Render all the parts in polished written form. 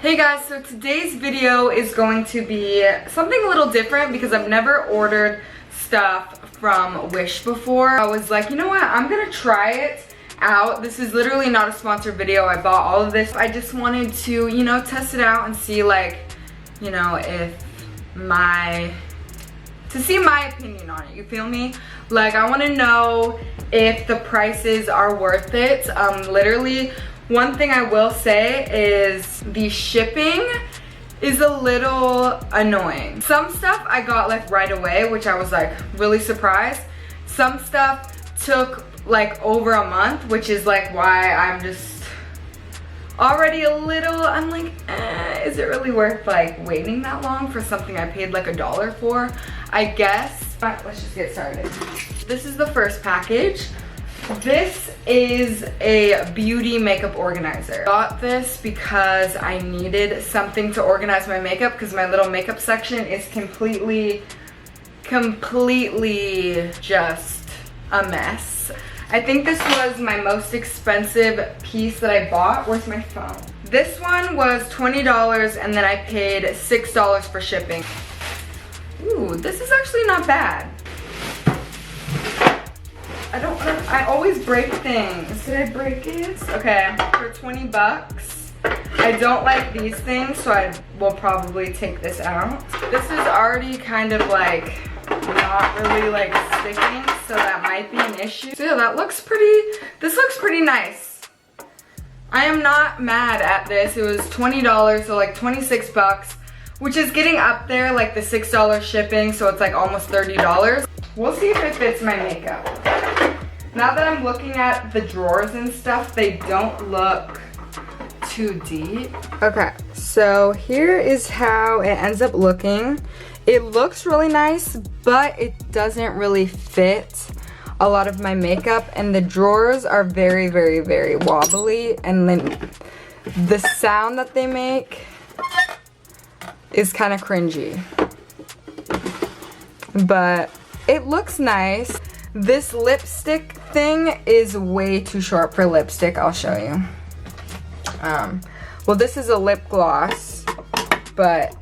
Hey guys, so today's video is going to be something a little different because I've never ordered stuff from Wish before. I was like, you know what, I'm gonna try it out. This is literally not a sponsored video. I bought all of this. I just wanted to, you know, test it out and see, like, you know, see my opinion on it, you feel me? Like, I want to know if the prices are worth it. Literally, one thing I will say is the shipping is a little annoying. Some stuff I got like right away, which I was like really surprised. Some stuff took like over a month, which is like why I'm just already a little, I'm like, is it really worth like waiting that long for something I paid like $1 for? I guess. But let's just get started. This is the first package. This is a beauty makeup organizer. I got this because I needed something to organize my makeup because my little makeup section is completely just a mess. I think this was my most expensive piece that I bought. Where's my phone? This one was $20 and then I paid $6 for shipping. Ooh, this is actually not bad. I always break things. Did I break it? Okay, for 20 bucks. I don't like these things, so I will probably take this out. This is already kind of like not really like sticking, so that might be an issue. So yeah, this looks pretty nice. I am not mad at this. It was $20, so like 26 bucks, which is getting up there, like the $6 shipping, so it's like almost $30. We'll see if it fits my makeup. Now that I'm looking at the drawers and stuff, they don't look too deep. Okay, so here is how it ends up looking. It looks really nice, but it doesn't really fit a lot of my makeup, and the drawers are very, very, very wobbly, and then the sound that they make is kind of cringy. But it looks nice. This lipstick thing is way too short for lipstick. I'll show you. Well, this is a lip gloss, but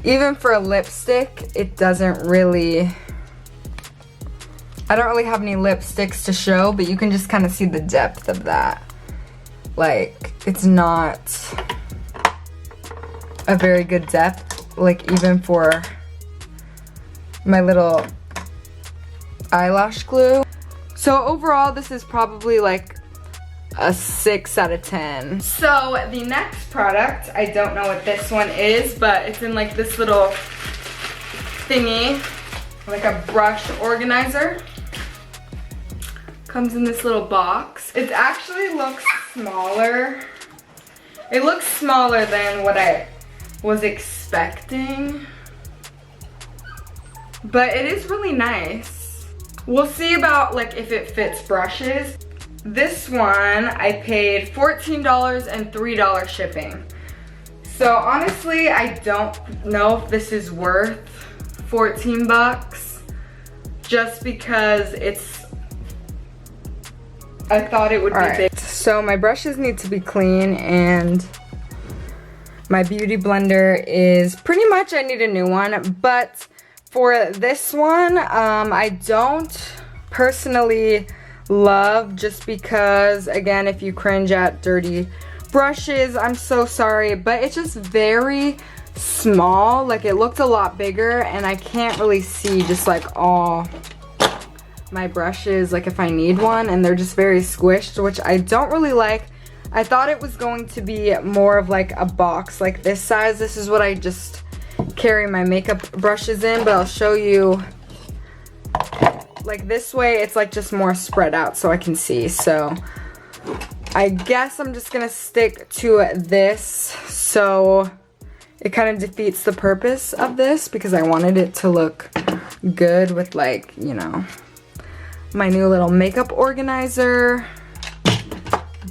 even for a lipstick, it doesn't really, I don't really have any lipsticks to show, but you can just kind of see the depth of that. Like, it's not a very good depth, like even for my little eyelash glue. So overall, this is probably like a 6 out of 10. So the next product, I don't know what this one is, but it's in like this little thingy, like a brush organizer. Comes in this little box. It actually looks smaller. It looks smaller than what I was expecting, but it is really nice. We'll see about like if it fits brushes. This one I paid $14 and $3 shipping. So honestly, I don't know if this is worth 14 bucks just because I thought it would be big. So my brushes need to be clean, and my beauty blender is pretty much, I need a new one, but for this one, I don't personally love, just because, again, if you cringe at dirty brushes, I'm so sorry, but it's just very small. Like, it looked a lot bigger, and I can't really see just like all my brushes, like if I need one, and they're just very squished, which I don't really like. I thought it was going to be more of like a box like this size. This is what I just carry my makeup brushes in, but I'll show you. Like this way, it's like just more spread out so I can see. So I guess I'm just gonna stick to this, so it kind of defeats the purpose of this, because I wanted it to look good with, like, you know, my new little makeup organizer,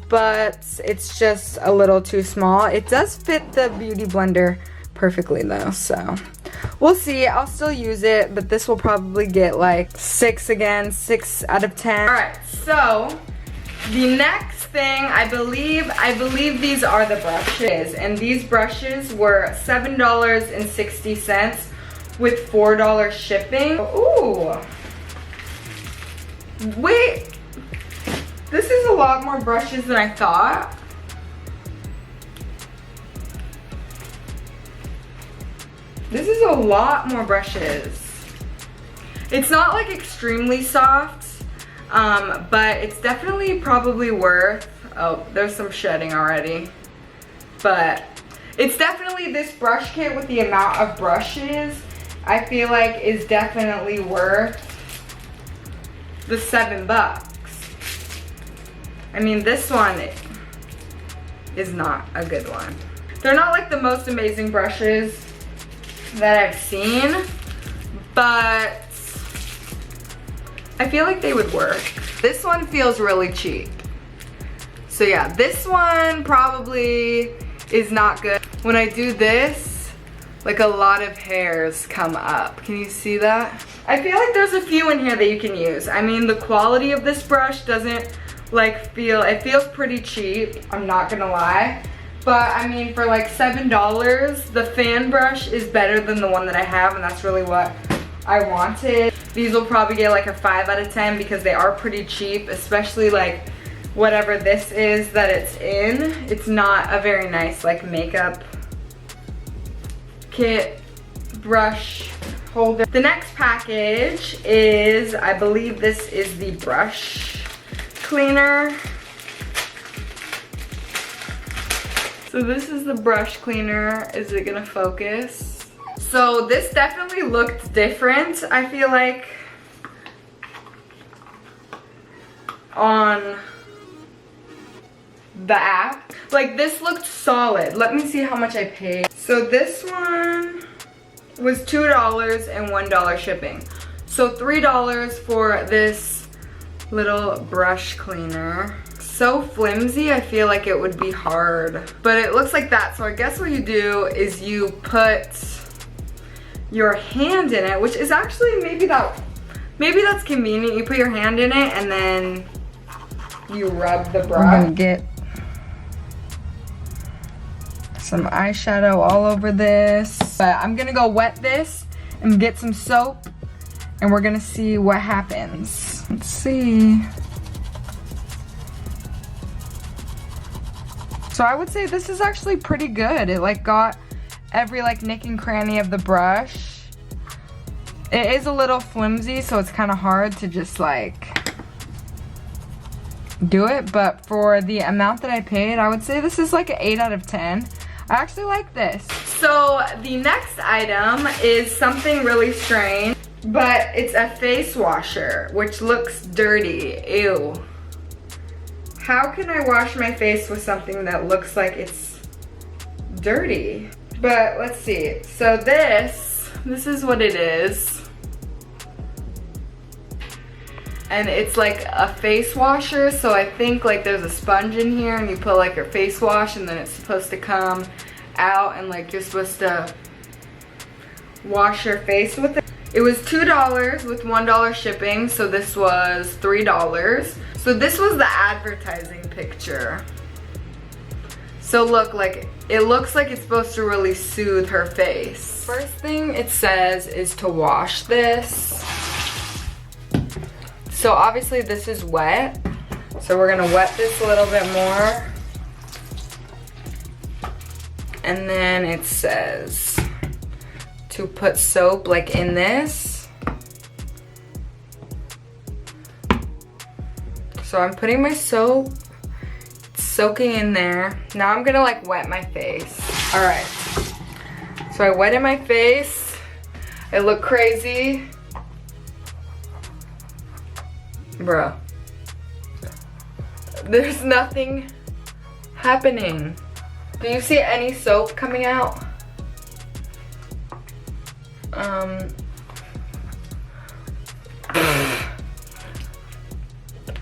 but it's just a little too small. It does fit the beauty blender perfectly though, so we'll see. I'll still use it, but this will probably get like 6 again, 6 out of 10. All right, so The next thing, I believe these are the brushes, and these brushes were $7.60 with $4 shipping. Ooh. Wait, this is a lot more brushes than I thought. This is a lot more brushes. It's not like extremely soft, but it's definitely probably worth, oh, there's some shedding already. But it's definitely, this brush kit with the amount of brushes, I feel like is definitely worth the $7. I mean, this one is not a good one. They're not like the most amazing brushes that I've seen, but I feel like they would work. This one feels really cheap. So yeah, this one probably is not good. When I do this, like a lot of hairs come up. Can you see that? I feel like there's a few in here that you can use. I mean, the quality of this brush doesn't like it feels pretty cheap, I'm not gonna lie. But I mean, for like $7, the fan brush is better than the one that I have, and that's really what I wanted. These will probably get like a 5 out of 10 because they are pretty cheap, especially like whatever this is that it's in. It's not a very nice like makeup kit brush holder. The next package is, I believe this is the brush cleaner. So this is the brush cleaner. Is it gonna focus? So this definitely looked different, I feel like, on the app. Like, this looked solid. Let me see how much I paid. So this one was $2 and $1 shipping. So $3 for this little brush cleaner. So flimsy, I feel like it would be hard. But it looks like that, so I guess what you do is you put your hand in it, which is actually maybe that's convenient. You put your hand in it and then you rub the brush. I'm gonna get some eyeshadow all over this. But I'm gonna go wet this and get some soap and we're gonna see what happens. Let's see. So I would say this is actually pretty good. It like got every like nick and cranny of the brush. It is a little flimsy, so it's kind of hard to just like do it, but for the amount that I paid, I would say this is like an 8 out of 10. I actually like this. So the next item is something really strange, but it's a face washer, which looks dirty. Ew. How can I wash my face with something that looks like it's dirty? But let's see. So this is what it is. And it's like a face washer, so I think like there's a sponge in here and you put like your face wash and then it's supposed to come out and like you're supposed to wash your face with it. It was $2 with $1 shipping, so this was $3. So this was the advertising picture. So look, like it looks like it's supposed to really soothe her face. First thing it says is to wash this. So obviously this is wet. So we're gonna wet this a little bit more. And then it says to put soap like in this. So I'm putting my soap, it's soaking in there. Now I'm gonna like wet my face. All right, so I wetted my face. I look crazy. Bro, there's nothing happening. Do you see any soap coming out?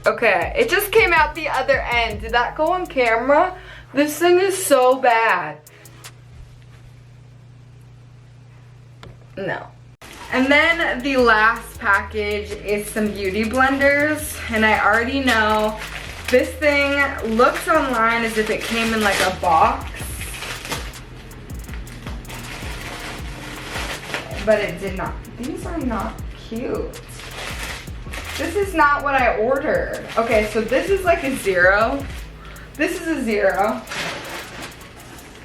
Okay, it just came out the other end. Did that go on camera? This thing is so bad. No. And then the last package is some beauty blenders, and I already know This thing looks online as if it came in like a box, but it did not. These are not cute. This is not what I ordered. Okay, so this is like a 0. This is a 0.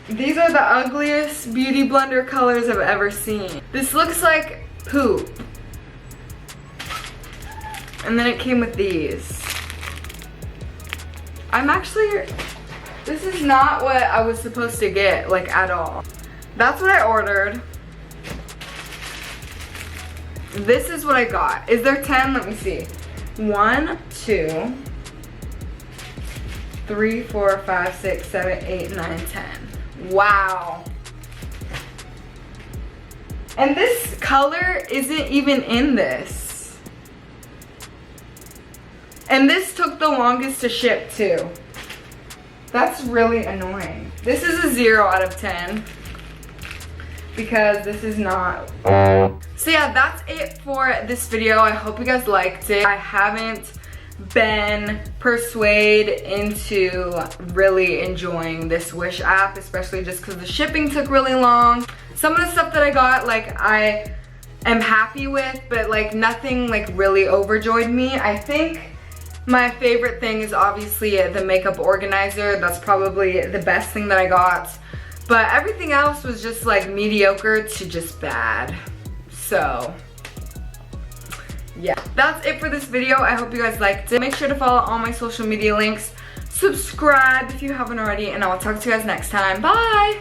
These are the ugliest beauty blender colors I've ever seen. This looks like poop. And then it came with these. This is not what I was supposed to get, like, at all. That's what I ordered. This is what I got. Is there 10? Let me see. 1, 2, 3, 4, 5, 6, 7, 8, 9, 10. Wow. And this color isn't even in this. And this took the longest to ship too. That's really annoying. This is a 0 out of 10. Because this is not. So yeah, that's it for this video. I hope you guys liked it. I haven't been persuaded into really enjoying this Wish app, especially just because the shipping took really long. Some of the stuff that I got, like, I am happy with, but like nothing like really overjoyed me. I think my favorite thing is obviously the makeup organizer. That's probably the best thing that I got. But everything else was just like mediocre to just bad. So yeah, that's it for this video. I hope you guys liked it. Make sure to follow all my social media links. Subscribe if you haven't already, and I will talk to you guys next time. Bye!